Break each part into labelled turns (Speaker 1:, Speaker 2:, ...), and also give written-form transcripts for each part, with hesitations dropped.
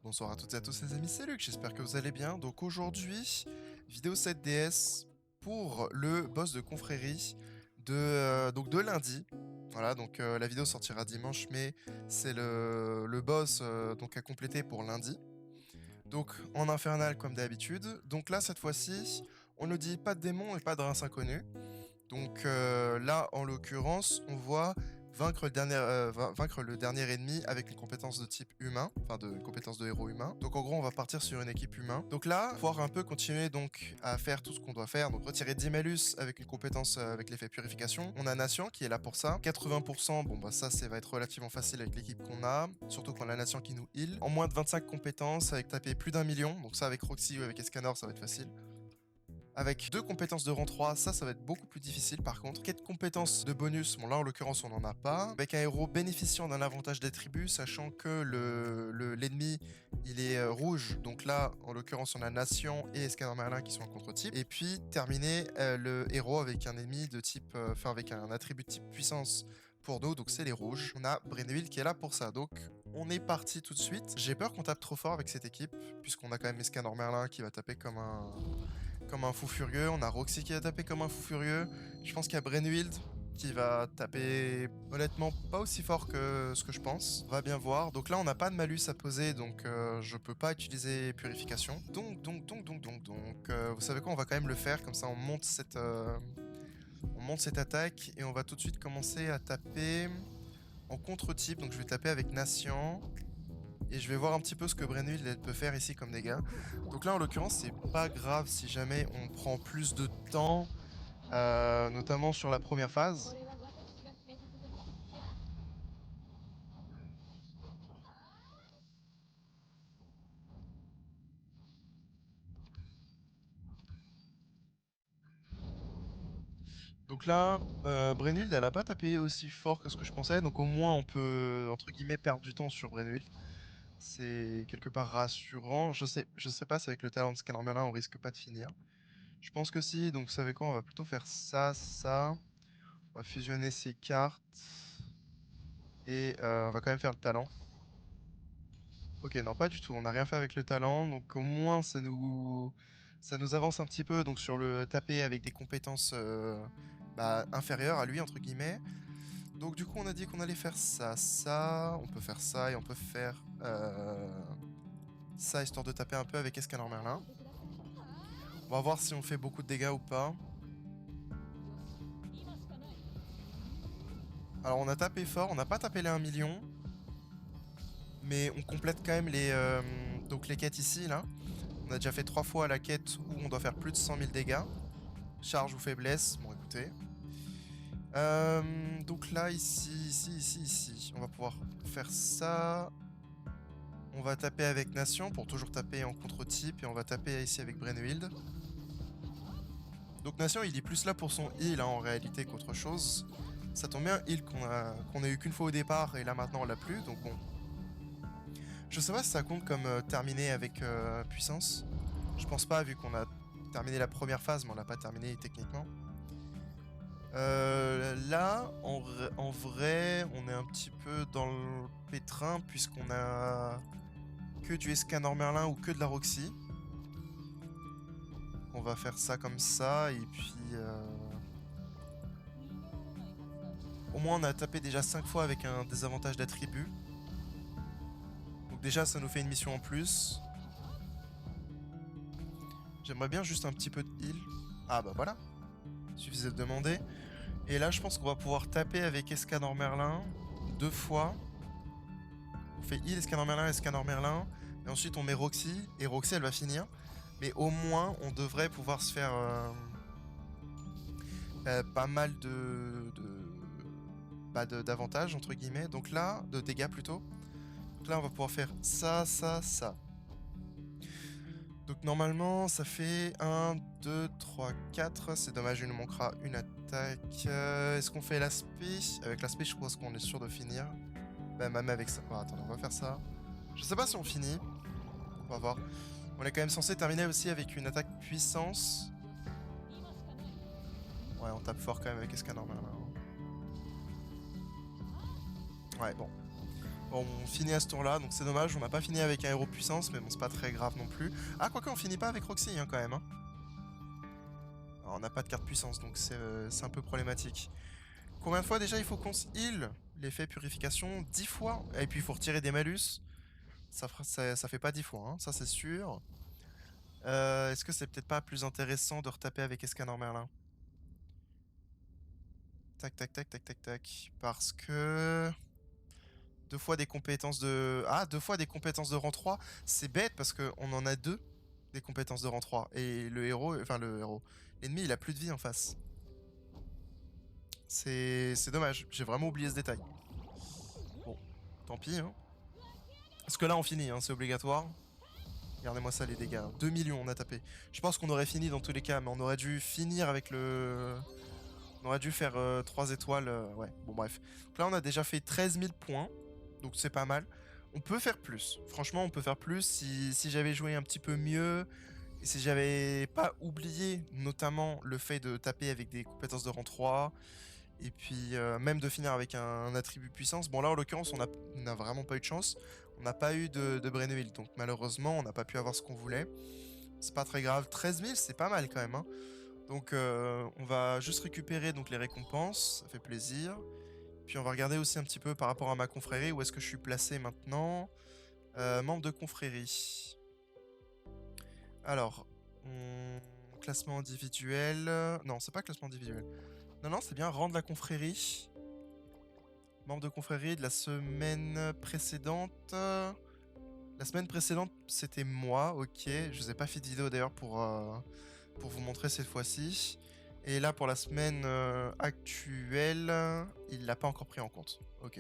Speaker 1: Bonsoir à toutes et à tous les amis, c'est Luc, j'espère que vous allez bien. Donc aujourd'hui, vidéo 7DS pour le boss de confrérie de lundi. Voilà, donc la vidéo sortira dimanche, mais c'est le boss donc à compléter pour lundi. Donc en infernal comme d'habitude. Donc là, cette fois-ci, on nous dit pas de démon et pas de race inconnue. Donc là, en l'occurrence, on voit vaincre le dernier ennemi avec une compétence de type humain, enfin une compétence de héros humain. Donc en gros, on va partir sur une équipe humain. Donc là, pouvoir un peu continuer donc à faire tout ce qu'on doit faire. Donc retirer 10 malus avec une compétence avec l'effet purification. On a Nation qui est là pour ça. 80%, bon bah ça va être relativement facile avec l'équipe qu'on a, surtout quand on a Nation qui nous heal. En moins de 25 compétences avec taper plus d'1 million. Donc ça avec Roxy ou avec Escanor, ça va être facile. Avec 2 compétences de rang 3, ça va être beaucoup plus difficile par contre. 4 compétences de bonus, bon là en l'occurrence on n'en a pas. Avec un héros bénéficiant d'un avantage d'attribut, sachant que l'ennemi il est rouge, donc là en l'occurrence on a Nation et Escanor Merlin qui sont en contre-type. Et puis terminer le héros avec un ennemi de type, enfin avec un attribut de type puissance pour nous, donc c'est les rouges. On a Breneville qui est là pour ça, donc on est parti tout de suite. J'ai peur qu'on tape trop fort avec cette équipe, puisqu'on a quand même Escanor Merlin qui va taper comme un fou furieux. On a Roxy qui va taper comme un fou furieux. Je pense qu'il y a Brenwild qui va taper honnêtement pas aussi fort que ce que je pense. On va bien voir. Donc là, on n'a pas de malus à poser, donc je peux pas utiliser purification. Donc, vous savez quoi, on va quand même le faire. Comme ça, on monte cette attaque et on va tout de suite commencer à taper en contre-type. Donc je vais taper avec Nation. Et je vais voir un petit peu ce que Brenwild peut faire ici comme dégâts. Donc là, en l'occurrence, c'est pas grave si jamais on prend plus de temps, notamment sur la première phase. Donc là, Brenwild, elle a pas tapé aussi fort que ce que je pensais, donc au moins on peut, entre guillemets, perdre du temps sur Brenwild. C'est quelque part rassurant. Je sais pas si avec le talent de Scanner Merlin on risque pas de finir. Je pense que si, donc vous savez quoi, on va plutôt faire ça, ça. On va fusionner ces cartes. Et on va quand même faire le talent. Ok, non, pas du tout. On n'a rien fait avec le talent, donc au moins ça nous avance un petit peu donc sur le taper avec des compétences inférieures à lui entre guillemets. Donc du coup, on a dit qu'on allait faire ça, ça. On peut faire ça et on peut faire ça histoire de taper un peu avec Escanor Merlin. On va voir si on fait beaucoup de dégâts ou pas. Alors on a tapé fort, on n'a pas tapé les 1 million. Mais on complète quand même donc les quêtes ici, là. On a déjà fait 3 fois la quête où on doit faire plus de 100 000 dégâts. Charge ou faiblesse, bon écoutez. Donc là, ici, on va pouvoir faire ça. On va taper avec Nation pour toujours taper en contre-type et on va taper ici avec Brenwild. Donc Nation, il est plus là pour son heal en réalité qu'autre chose. Ça tombe bien, heal qu'on a eu qu'une fois au départ et là maintenant on l'a plus, donc bon. Je sais pas si ça compte comme terminé avec puissance. Je pense pas vu qu'on a terminé la première phase mais on l'a pas terminé techniquement. Là, en vrai, on est un petit peu dans le pétrin puisqu'on a que du Escanor Merlin ou que de la Roxy. On va faire ça comme ça et puis... Au moins on a tapé déjà 5 fois avec un désavantage d'attribut. Donc déjà ça nous fait une mission en plus. J'aimerais bien juste un petit peu de heal. Ah bah voilà. Suffisait de demander. Et là je pense qu'on va pouvoir taper avec Escanor Merlin 2 fois. On fait heal Escanor Merlin, Escanor Merlin. Et ensuite on met Roxy. Et Roxy elle va finir. Mais au moins on devrait pouvoir se faire pas mal d'avantages entre guillemets. Donc là, de dégâts plutôt. Donc là on va pouvoir faire ça, ça, ça. Donc normalement ça fait 1, 2, 3, 4. C'est dommage, il nous manquera une attaque. Est-ce qu'on fait l'aspect? Avec l'aspect je pense qu'on est sûr de finir. Bah même avec ça. Oh, attendez, on va faire ça. Je sais pas si on finit. On va voir. On est quand même censé terminer aussi avec une attaque puissance. Ouais, on tape fort quand même avec Escanor Merlin. Ouais, bon. Bon, on finit à ce tour-là, donc c'est dommage, on n'a pas fini avec un héros puissance, mais bon, c'est pas très grave non plus. Ah, quoique, on finit pas avec Roxy, hein, quand même. Hein. Alors, on n'a pas de carte puissance, donc c'est un peu problématique. Combien de fois déjà il faut qu'on se heal? L'effet purification, 10 fois. Et puis il faut retirer des malus. Ça fait pas 10 fois, hein, ça c'est sûr. Est-ce que c'est peut-être pas plus intéressant de retaper avec Escanor Merlin? Tac, tac, tac, tac, tac, tac. Parce que... Deux fois des compétences de... Ah, deux fois des compétences de rang 3. C'est bête parce qu'on en a deux des compétences de rang 3. Et le héros... Enfin, le héros. L'ennemi, il a plus de vie en face. C'est dommage. J'ai vraiment oublié ce détail. Bon, tant pis, hein. Parce que là, on finit, hein, c'est obligatoire. Regardez-moi ça, les dégâts. 2 millions, on a tapé. Je pense qu'on aurait fini dans tous les cas, mais on aurait dû finir avec le... On aurait dû faire 3 étoiles. Ouais, bon bref. Donc là, on a déjà fait 13 000 points. Donc c'est pas mal. On peut faire plus. Franchement, on peut faire plus si j'avais joué un petit peu mieux. Et si j'avais pas oublié notamment le fait de taper avec des compétences de rang 3. Et puis même de finir avec un attribut puissance. Bon là, en l'occurrence, on n'a vraiment pas eu de chance. On n'a pas eu de Breneville. Donc malheureusement, on n'a pas pu avoir ce qu'on voulait. C'est pas très grave. 13 000, c'est pas mal quand même. Hein. Donc on va juste récupérer donc, les récompenses. Ça fait plaisir. Puis on va regarder aussi un petit peu par rapport à ma confrérie, où est-ce que je suis placé maintenant. Membre de confrérie. Alors, classement individuel. Non, c'est pas classement individuel. Non, non, c'est bien rang de la confrérie. Membre de confrérie de la semaine précédente. La semaine précédente, c'était moi, ok. Je vous ai pas fait de vidéo d'ailleurs pour vous montrer cette fois-ci. Et là, pour la semaine actuelle, il l'a pas encore pris en compte. Ok.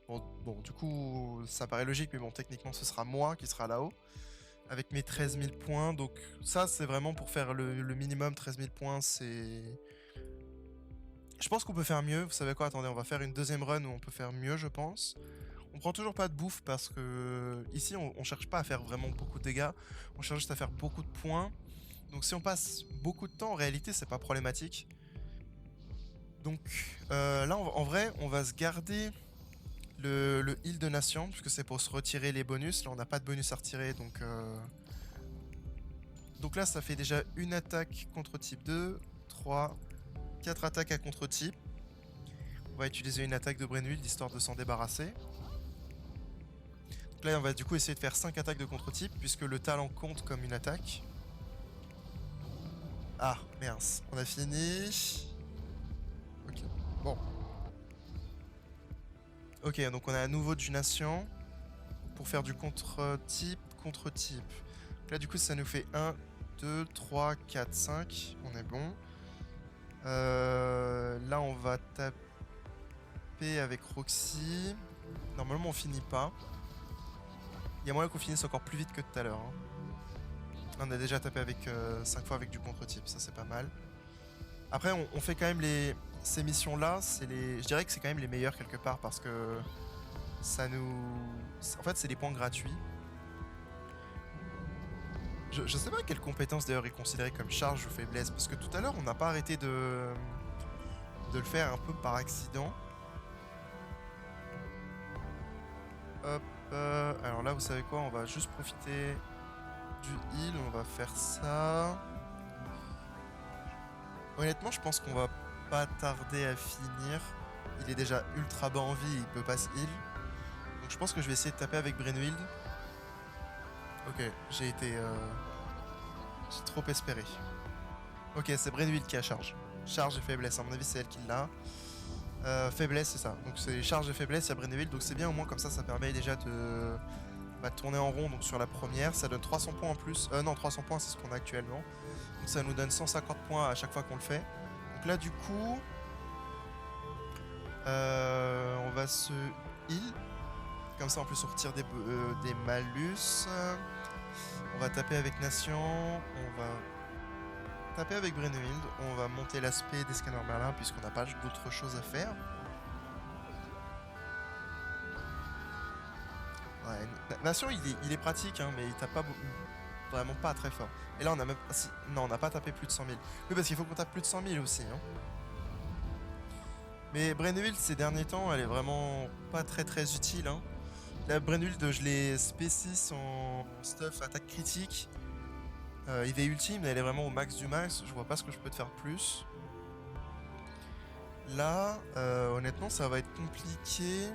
Speaker 1: Bon, du coup, ça paraît logique, mais bon, techniquement, ce sera moi qui sera là-haut. Avec mes 13 000 points. Donc ça, c'est vraiment pour faire le minimum. 13 000 points, c'est... Je pense qu'on peut faire mieux. Vous savez quoi? Attendez, on va faire une deuxième run où on peut faire mieux, je pense. On prend toujours pas de bouffe parce que... Ici, on cherche pas à faire vraiment beaucoup de dégâts. On cherche juste à faire beaucoup de points. Donc si on passe beaucoup de temps, en réalité, c'est pas problématique. Donc là, en vrai, on va se garder le heal de nation, puisque c'est pour se retirer les bonus. Là, on n'a pas de bonus à retirer, donc... Donc là, ça fait déjà une attaque contre type 2, 3, 4 attaques à contre type. On va utiliser une attaque de Brenwild, histoire de s'en débarrasser. Donc là, on va du coup essayer de faire 5 attaques de contre type, puisque le talent compte comme une attaque. Ah, mince. On a fini. Ok. Bon. Ok, donc on a à nouveau du nation. Pour faire du contre-type, contre-type. Là, du coup, ça nous fait 1, 2, 3, 4, 5. On est bon. Là, on va taper avec Roxy. Normalement, on finit pas. Il y a moyen qu'on finisse encore plus vite que tout à l'heure. Hein. On a déjà tapé avec 5 fois avec du contre-type, ça c'est pas mal. Après, on fait quand même ces missions-là, je dirais que c'est quand même les meilleures quelque part parce que ça nous... En fait, c'est des points gratuits. Je sais pas quelle compétence d'ailleurs est considérée comme charge ou faiblesse, parce que tout à l'heure, on n'a pas arrêté de le faire un peu par accident. Hop, alors là, vous savez quoi, on va juste profiter du heal, on va faire ça. Honnêtement, je pense qu'on va pas tarder à finir. Il est déjà ultra bas en vie, il peut pas se heal. Donc je pense que je vais essayer de taper avec Brenwild. Ok, j'ai j'ai trop espéré. Ok, c'est Brenwild qui a charge. Charge et faiblesse, à mon avis c'est elle qui l'a. Faiblesse, c'est ça. Donc c'est charge et faiblesse, il y a Brenwild. Donc c'est bien au moins comme ça permet déjà de tourner en rond donc sur la première. Ça donne 300 points en plus. Non, 300 points c'est ce qu'on a actuellement. Donc ça nous donne 150 points à chaque fois qu'on le fait. Donc là du coup... on va se heal. Comme ça en plus on retire des malus. On va taper avec Nation. On va taper avec Brenwild. On va monter l'aspect des scanners Merlin puisqu'on n'a pas d'autre chose à faire. Ouais, Nation il est pratique hein, mais il tape pas vraiment pas très fort. Et là on a même... Non, on n'a pas tapé plus de 100 000. Oui parce qu'il faut qu'on tape plus de 100 000 aussi. Hein. Mais Brenwild ces derniers temps elle est vraiment pas très utile. Hein. La Brenwild, je l'ai spé6 en stuff attaque critique. IV ultime, elle est vraiment au max du max. Je vois pas ce que je peux te faire plus. Là, honnêtement, ça va être compliqué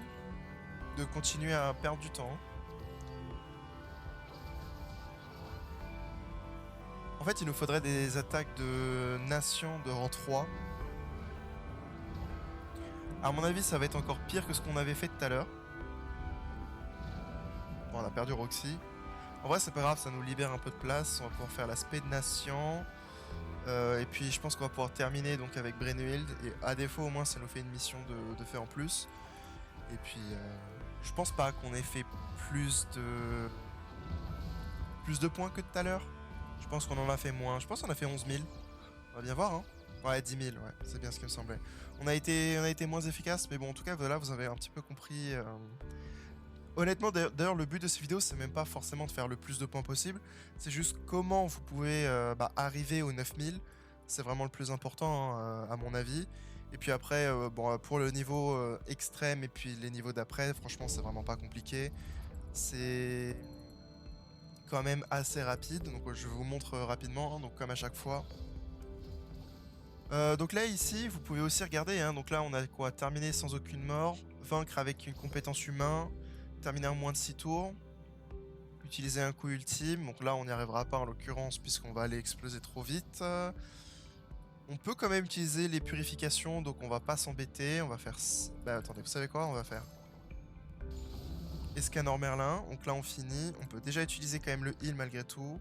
Speaker 1: de continuer à perdre du temps. En fait, il nous faudrait des attaques de nation de rang 3. À mon avis, ça va être encore pire que ce qu'on avait fait tout à l'heure. Bon, on a perdu Roxy. En vrai, c'est pas grave, ça nous libère un peu de place. On va pouvoir faire l'aspect de nation. Et puis, je pense qu'on va pouvoir terminer donc avec Brenwild. Et à défaut, au moins, ça nous fait une mission de fait en plus. Et puis, je pense pas qu'on ait fait plus de points que tout à l'heure. Je pense qu'on en a fait moins. Je pense qu'on a fait 11 000. On va bien voir, hein. Ouais, 10 000, ouais, c'est bien ce qui me semblait. On a été moins efficace, mais bon, en tout cas, voilà, vous avez un petit peu compris. Honnêtement, d'ailleurs, le but de ces vidéos, c'est même pas forcément de faire le plus de points possible. C'est juste comment vous pouvez arriver aux 9000. C'est vraiment le plus important, hein, à mon avis. Et puis après, bon, pour le niveau extrême et puis les niveaux d'après, franchement, c'est vraiment pas compliqué. C'est quand même assez rapide. Donc, je vous montre rapidement, hein, donc comme à chaque fois. Donc là, ici, vous pouvez aussi regarder, hein, donc là, on a quoi? Terminer sans aucune mort, vaincre avec une compétence humain, terminer en moins de 6 tours, utiliser un coup ultime. Donc là, on n'y arrivera pas en l'occurrence, puisqu'on va aller exploser trop vite. On peut quand même utiliser les purifications, donc on va pas s'embêter. On va faire... Bah attendez, vous savez quoi? On va faire Escanor Merlin. Donc là, on finit. On peut déjà utiliser quand même le heal malgré tout.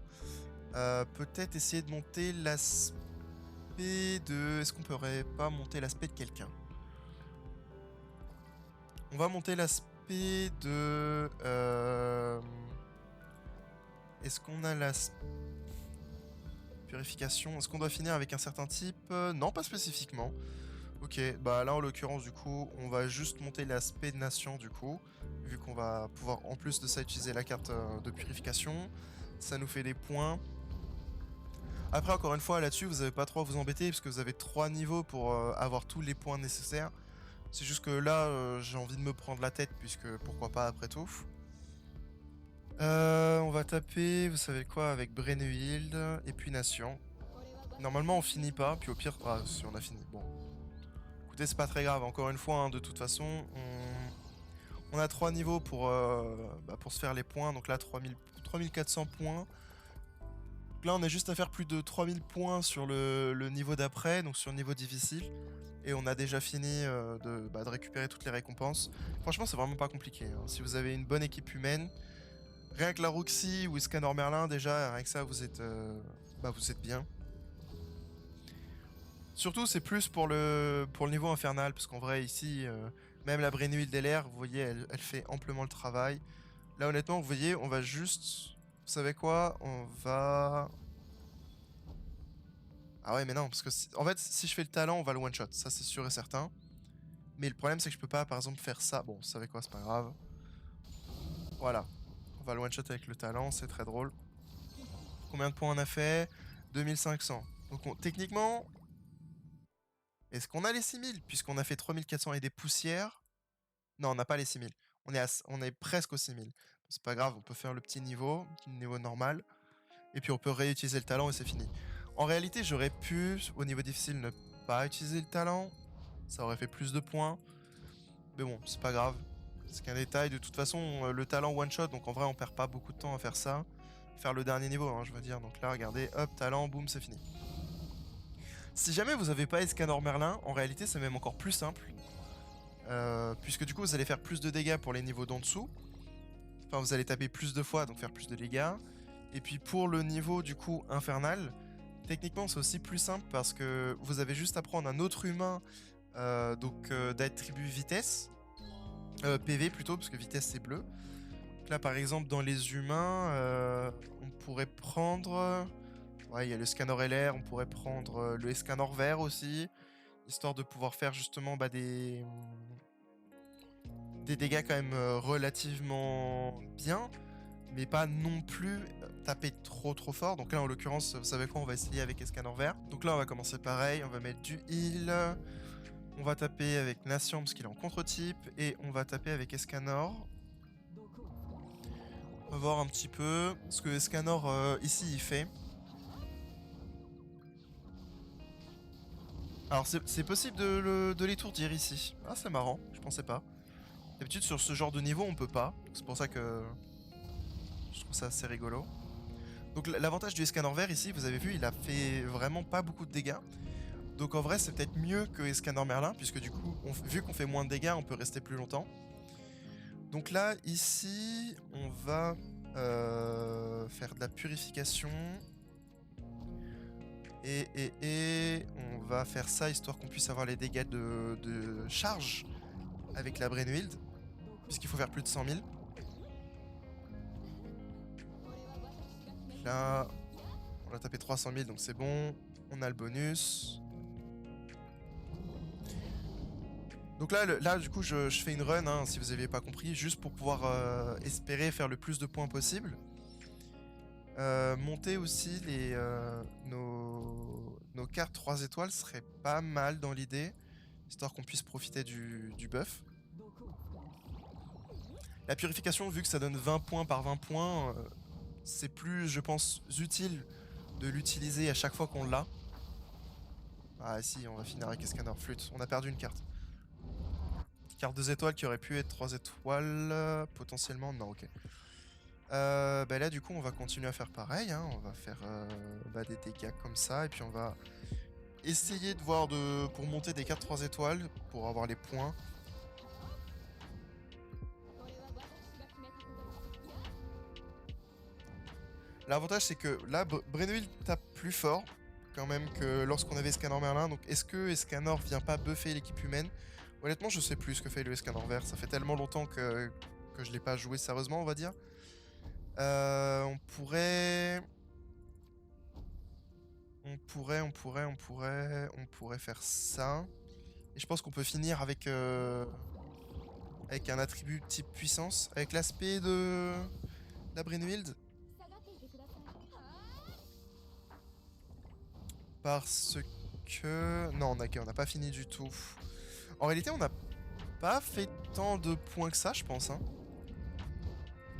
Speaker 1: Peut-être essayer de monter l'aspect de... Est-ce qu'on pourrait pas monter l'aspect de quelqu'un? On va monter l'aspect de... Est-ce qu'on a la purification? Est-ce qu'on doit finir avec un certain type? Non, pas spécifiquement. Ok, bah là en l'occurrence du coup, on va juste monter l'aspect de nation du coup, vu qu'on va pouvoir en plus de ça utiliser la carte de purification. Ça nous fait des points. Après encore une fois là-dessus, vous n'avez pas trop à vous embêter parce que vous avez 3 niveaux pour avoir tous les points nécessaires. C'est juste que là, j'ai envie de me prendre la tête puisque pourquoi pas après tout. On va taper, vous savez quoi, avec Brenwild et puis Nation. Normalement on finit pas, puis au pire, ah si on a fini, bon. Écoutez, c'est pas très grave, encore une fois, hein, de toute façon, on a 3 niveaux pour se faire les points, donc là 3400 points. Donc là on a juste à faire plus de 3000 points sur le niveau d'après, donc sur le niveau difficile. Et on a déjà fini de récupérer toutes les récompenses. Franchement c'est vraiment pas compliqué, hein. Si vous avez une bonne équipe humaine, rien que la Roxy ou Escanor Merlin, déjà, rien que ça, vous êtes bien. Surtout, c'est plus pour le niveau infernal, parce qu'en vrai, ici, même la Brenwild DLR, vous voyez, elle fait amplement le travail. Là, honnêtement, vous voyez, on va juste... Vous savez quoi? On va... Ah ouais, mais non, parce que... En fait, si je fais le talent, on va le one-shot, ça c'est sûr et certain. Mais le problème, c'est que je peux pas, par exemple, faire ça. Bon, vous savez quoi, c'est pas grave. Voilà. On va le one-shot avec le talent, c'est très drôle. Combien de points on a fait? 2500. Donc techniquement, est-ce qu'on a les 6000? Puisqu'on a fait 3400 et des poussières. Non, on n'a pas les 6000. On est presque aux 6000. C'est pas grave, on peut faire le petit niveau normal. Et puis on peut réutiliser le talent et c'est fini. En réalité, j'aurais pu, au niveau difficile, ne pas utiliser le talent. Ça aurait fait plus de points. Mais bon, c'est pas grave. C'est qu'un détail. De toute façon, le talent one shot, donc en vrai, on perd pas beaucoup de temps à faire ça. Faire le dernier niveau, hein, je veux dire. Donc là, regardez, hop, talent, boum, c'est fini. Si jamais vous n'avez pas Escanor Merlin, en réalité, c'est même encore plus simple. Puisque du coup, vous allez faire plus de dégâts pour les niveaux d'en dessous. Enfin, vous allez taper plus de fois, donc faire plus de dégâts. Et puis pour le niveau, du coup, infernal, techniquement, c'est aussi plus simple parce que vous avez juste à prendre un autre humain, d'attribut vitesse. PV plutôt, parce que vitesse, c'est bleu. Donc là, par exemple, dans les humains, on pourrait prendre... Ouais, il y a le Scanor LR, on pourrait prendre le Escanor vert aussi, histoire de pouvoir faire justement des dégâts quand même relativement bien, mais pas non plus taper trop fort. Donc là, en l'occurrence, vous savez quoi, on va essayer avec Escanor vert. Donc là, on va commencer pareil, on va mettre du heal, on va taper avec Nation parce qu'il est en contre-type, et on va taper avec Escanor. On va voir un petit peu ce que Escanor ici il fait. Alors c'est possible de l'étourdir ici. Ah c'est marrant, je pensais pas. D'habitude sur ce genre de niveau on peut pas. C'est pour ça que je trouve ça assez rigolo. Donc l'avantage du Escanor vert ici, vous avez vu, il a fait vraiment pas beaucoup de dégâts. Donc en vrai c'est peut-être mieux que Escanor Merlin, puisque du coup, vu qu'on fait moins de dégâts, on peut rester plus longtemps. Donc là, ici, on va faire de la purification. Et on va faire ça histoire qu'on puisse avoir les dégâts de charge avec la Brennwild, puisqu'il faut faire plus de 100 000. Là, on a tapé 300 000, donc c'est bon. On a le bonus. Donc là du coup, je fais une run, hein, si vous n'aviez pas compris, juste pour pouvoir espérer faire le plus de points possible. Monter aussi nos cartes 3 étoiles serait pas mal dans l'idée, histoire qu'on puisse profiter du buff. La purification, vu que ça donne 20 points par 20 points, c'est plus, je pense, utile de l'utiliser à chaque fois qu'on l'a. Ah si, on va finir avec Escanor Flûte. On a perdu une carte. Carte 2 étoiles qui aurait pu être 3 étoiles, potentiellement. Non, ok. Bah là, du coup, on va continuer à faire pareil. Hein. On va faire des dégâts comme ça. Et puis, on va essayer de voir pour monter des cartes 3 étoiles, pour avoir les points. L'avantage, c'est que là, Brennwild tape plus fort quand même que lorsqu'on avait Escanor Merlin. Donc, est-ce que Escanor vient pas buffer l'équipe humaine? Honnêtement, je sais plus ce que fait le Escanor vert. Ça fait tellement longtemps que je l'ai pas joué sérieusement, on va dire. On pourrait faire ça. Et je pense qu'on peut finir avec un attribut type puissance, avec l'aspect de la Brennwild. Parce que... Non, ok, on n'a pas fini du tout. En réalité, on n'a pas fait tant de points que ça, je pense. Hein.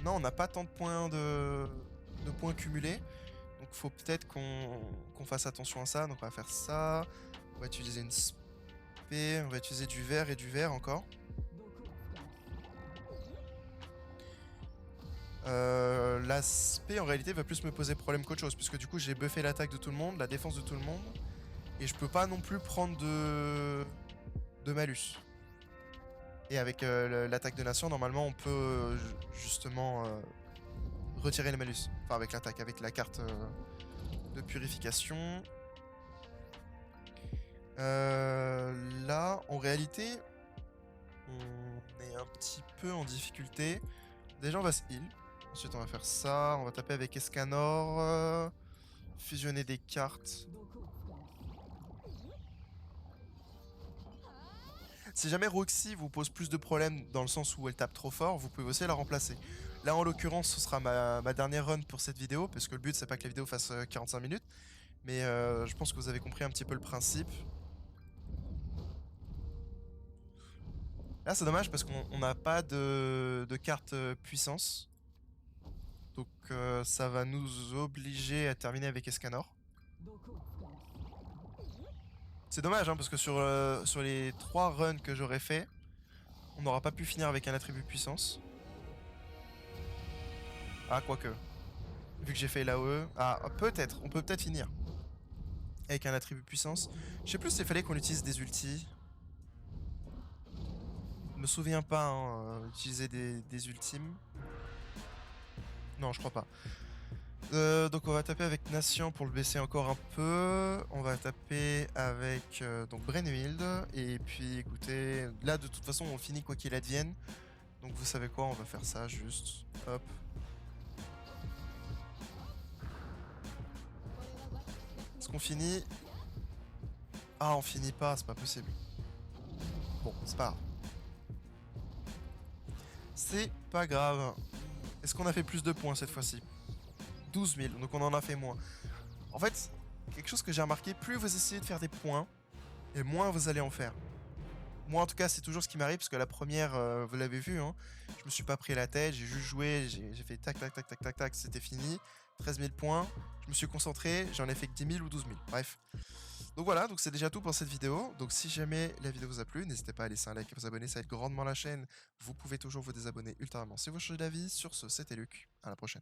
Speaker 1: Non, on n'a pas tant de points cumulés. Donc faut peut-être qu'on fasse attention à ça. Donc on va faire ça. On va utiliser une spé. On va utiliser du vert et du vert encore. La spé en réalité va plus me poser problème qu'autre chose. Puisque du coup j'ai buffé l'attaque de tout le monde, la défense de tout le monde. Et je peux pas non plus prendre de malus. Et avec l'attaque de nation, normalement on peut justement retirer les malus. Enfin avec l'attaque, avec la carte de purification. Là, en réalité, on est un petit peu en difficulté. Déjà, on va se heal. Ensuite, on va faire ça. On va taper avec Escanor. Fusionner des cartes. Si jamais Roxy vous pose plus de problèmes dans le sens où elle tape trop fort, vous pouvez aussi la remplacer. Là, en l'occurrence, ce sera ma dernière run pour cette vidéo, parce que le but, c'est pas que la vidéo fasse 45 minutes. Mais je pense que vous avez compris un petit peu le principe. Là, c'est dommage parce qu'on n'a pas de carte puissance. Donc, ça va nous obliger à terminer avec Escanor. C'est dommage, hein, parce que sur les 3 runs que j'aurais fait, on n'aura pas pu finir avec un attribut puissance. Ah, quoique. Vu que j'ai fait l'AOE. Ah, peut-être. On peut peut-être finir. Avec un attribut puissance. Je sais plus s'il fallait qu'on utilise des ultis. Je me souviens pas, hein, utiliser des ultimes. Non, je crois pas. Donc on va taper avec Nation pour le baisser encore un peu. On va taper avec donc Brennwild. Et puis écoutez, là de toute façon on finit quoi qu'il advienne. Donc vous savez quoi, on va faire ça juste. Hop. Est-ce qu'on finit? Ah on finit pas, c'est pas possible. Bon, c'est pas grave. C'est pas grave. Est-ce qu'on a fait plus de points cette fois-ci? 12 000, donc on en a fait moins. En fait, quelque chose que j'ai remarqué, plus vous essayez de faire des points, et moins vous allez en faire. Moi en tout cas c'est toujours ce qui m'arrive, parce que la première, vous l'avez vu, hein, Je me suis pas pris la tête, j'ai juste joué, j'ai fait tac tac tac tac tac tac, c'était fini. 13 000 points, je me suis concentré, j'en ai fait que 10 000 ou 12 000, bref. Donc voilà, donc c'est déjà tout pour cette vidéo. Donc si jamais la vidéo vous a plu, n'hésitez pas à laisser un like et vous abonner, ça aide grandement la chaîne. Vous pouvez toujours vous désabonner ultérieurement si vous changez d'avis. Sur ce, c'était Luc, à la prochaine.